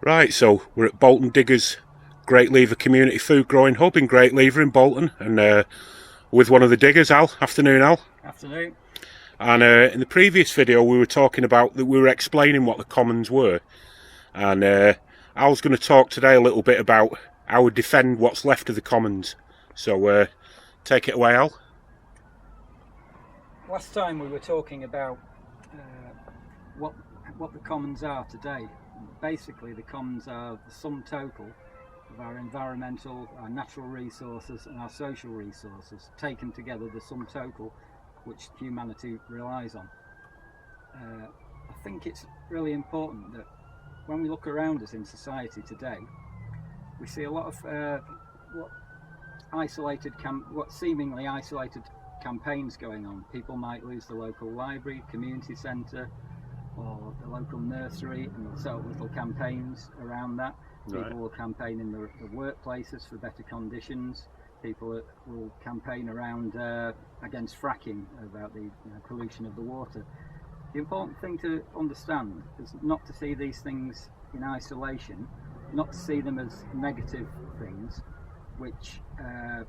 Right, so we're at Bolton Diggers, Great Lever Community Food Growing Hub in Great Lever in Bolton, and with one of the diggers, Al. Afternoon, Al. Afternoon. And in the previous video, we were talking about that. We were explaining what the commons were, and Al's going to talk today a little bit about how we defend what's left of the commons. So take it away, Al. Last time we were talking about what the commons are today. Basically, the commons are the sum total of our environmental, our natural resources and our social resources, taken together, the sum total which humanity relies on. I think it's really important that when we look around us in society today, we see a lot of what seemingly isolated campaigns going on. People might lose the local library, community centre, or the local nursery, and they'll set up little campaigns around that. Right. People will campaign in the workplaces for better conditions. People will campaign around against fracking, about the pollution of the water. The important thing to understand is not to see these things in isolation, not to see them as negative things, which are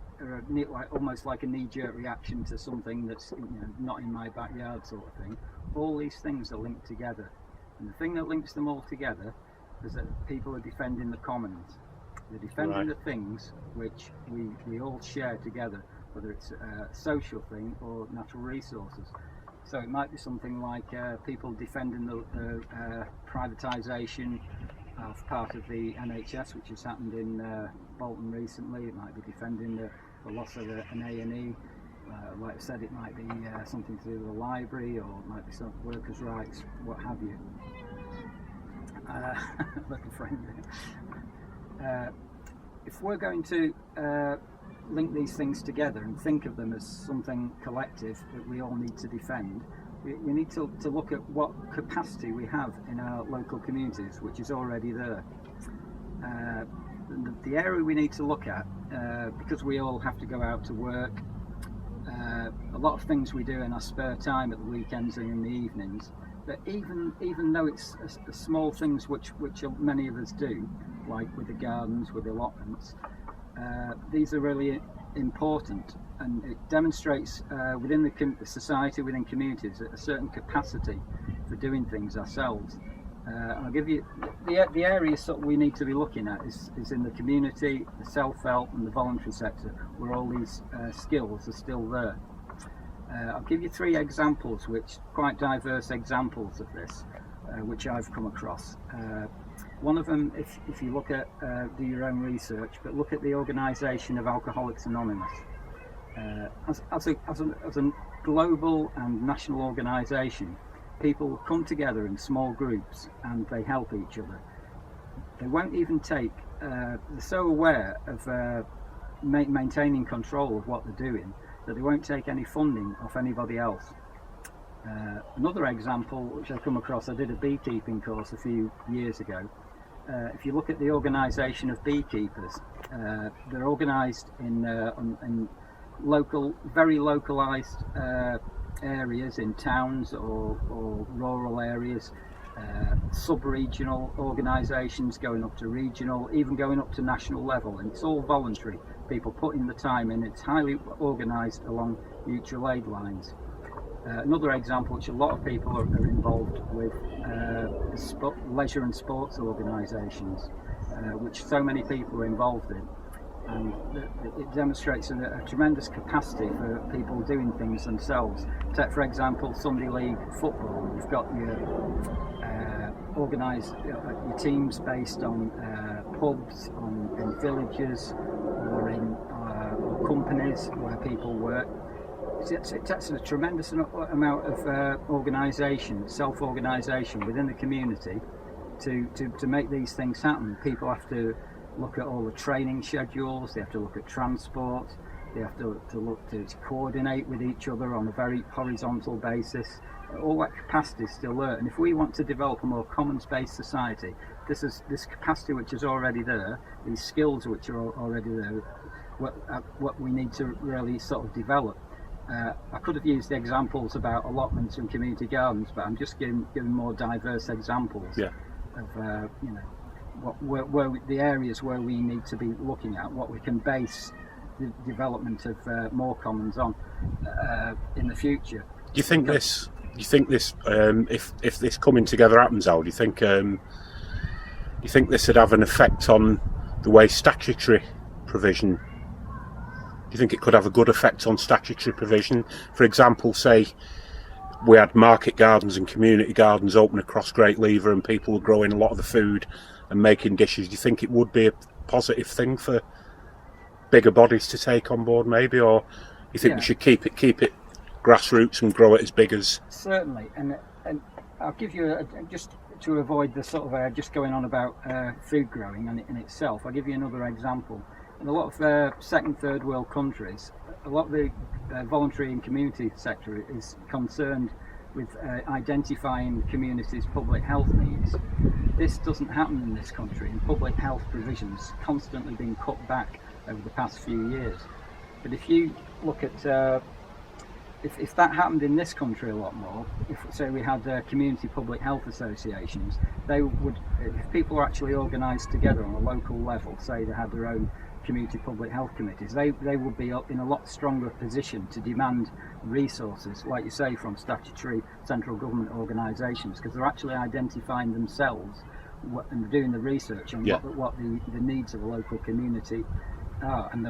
almost like a knee-jerk reaction to something that's not in my backyard sort of thing. All these things are linked together, and the thing that links them all together is that people are defending the commons. They're defending the things which we all share together, whether it's a social thing or natural resources. So it might be something like people defending the privatisation of part of the NHS, which has happened in Bolton recently. It might be defending the loss of an A&E. Like I said, it might be something to do with the library, or it might be some workers' rights, what have you. Little friend. If we're going to link these things together and think of them as something collective that we all need to defend, we need to look at what capacity we have in our local communities, which is already there. The area we need to look at, because we all have to go out to work, a lot of things we do in our spare time at the weekends and in the evenings, but even though it's small things which many of us do, like with the gardens, with the allotments, these are really important, and it demonstrates within the society, within communities, a certain capacity for doing things ourselves. I'll give you the areas that we need to be looking at is in the community, the self-help and the voluntary sector, where all these skills are still there. I'll give you three examples, quite diverse examples of this, which I've come across. One of them, if you look at, do your own research, but look at the organisation of Alcoholics Anonymous. As a global and national organisation, people come together in small groups and they help each other. They won't even take, they're so aware of maintaining control of what they're doing that they won't take any funding off anybody else. Another example which I've come across, I did a beekeeping course a few years ago. If you look at the organisation of beekeepers, they're organised in local, very localised areas in towns or rural areas, sub-regional organisations going up to regional, even going up to national level, and it's all voluntary. People putting the time in. It's highly organised along mutual aid lines. Another example, which a lot of people are involved with, leisure and sports organisations, which so many people are involved in, and it demonstrates a tremendous capacity for people doing things themselves. Take, for example, Sunday League football. You've got your organised your teams based on pubs, in villages, or in companies where people work. It takes a tremendous amount of organisation, self-organisation within the community to make these things happen. People have to look at all the training schedules, they have to look at transport, they have to look to coordinate with each other on a very horizontal basis. All that capacity is still there, and if we want to develop a more commons-based society, this capacity which is already there, these skills which are already there, what we need to really sort of develop. I could have used examples about allotments and community gardens, but I'm just giving more diverse examples of the areas where we need to be looking at, what we can base the development of more commons on in the future. Do you think this? If this coming together happens, Al, do you think this would have an effect on the way statutory provision? Do you think it could have a good effect on statutory provision? For example, say we had market gardens and community gardens open across Great Lever and people were growing a lot of the food and making dishes. Do you think it would be a positive thing for bigger bodies to take on board, maybe, or you think we should keep it grassroots and grow it as big as? Certainly, and I'll give you just to avoid the sort of just going on about food growing in itself. I'll give you another example. In a lot of second, third world countries, a lot of the voluntary and community sector is concerned with identifying communities' public health needs. This doesn't happen in this country, and public health provisions constantly being cut back over the past few years. But if you look at if that happened in this country a lot more, if say we had community public health associations, they would, if people were actually organised together on a local level, say they had their own community public health committees, they would be in a lot stronger position to demand resources, like you say, from statutory central government organisations, because they're actually identifying themselves and doing the research on what the needs of a local community are, and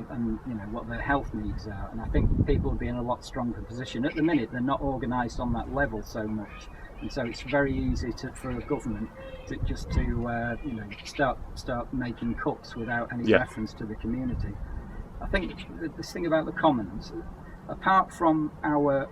you know what their health needs are. And I think people would be in a lot stronger position. At the minute, they're not organised on that level so much, and so it's very easy for a government to just you know, start making cuts without any reference to the community. I think this thing about the commons, apart from our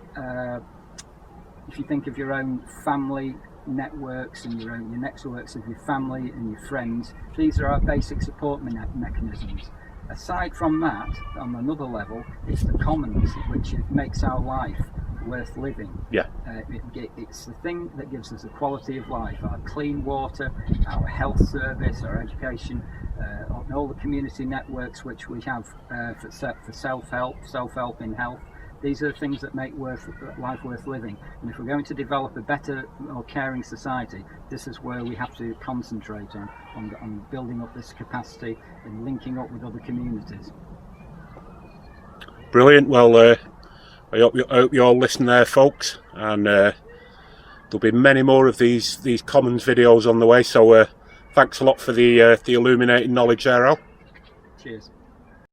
if you think of your own family networks and your networks of your family and your friends, these are our basic support mechanisms. Aside from that, on another level, it's the commons which makes our life worth living. It's the thing that gives us the quality of life, our clean water, our health service, our education, all the community networks which we have for self-help in health. These are the things that make life worth living. And if we're going to develop a better, more caring society, this is where we have to concentrate on building up this capacity and linking up with other communities. Brilliant. Well, I hope you all listen there, folks, and there'll be many more of these commons videos on the way. So thanks a lot for the illuminating knowledge there, Al. Cheers.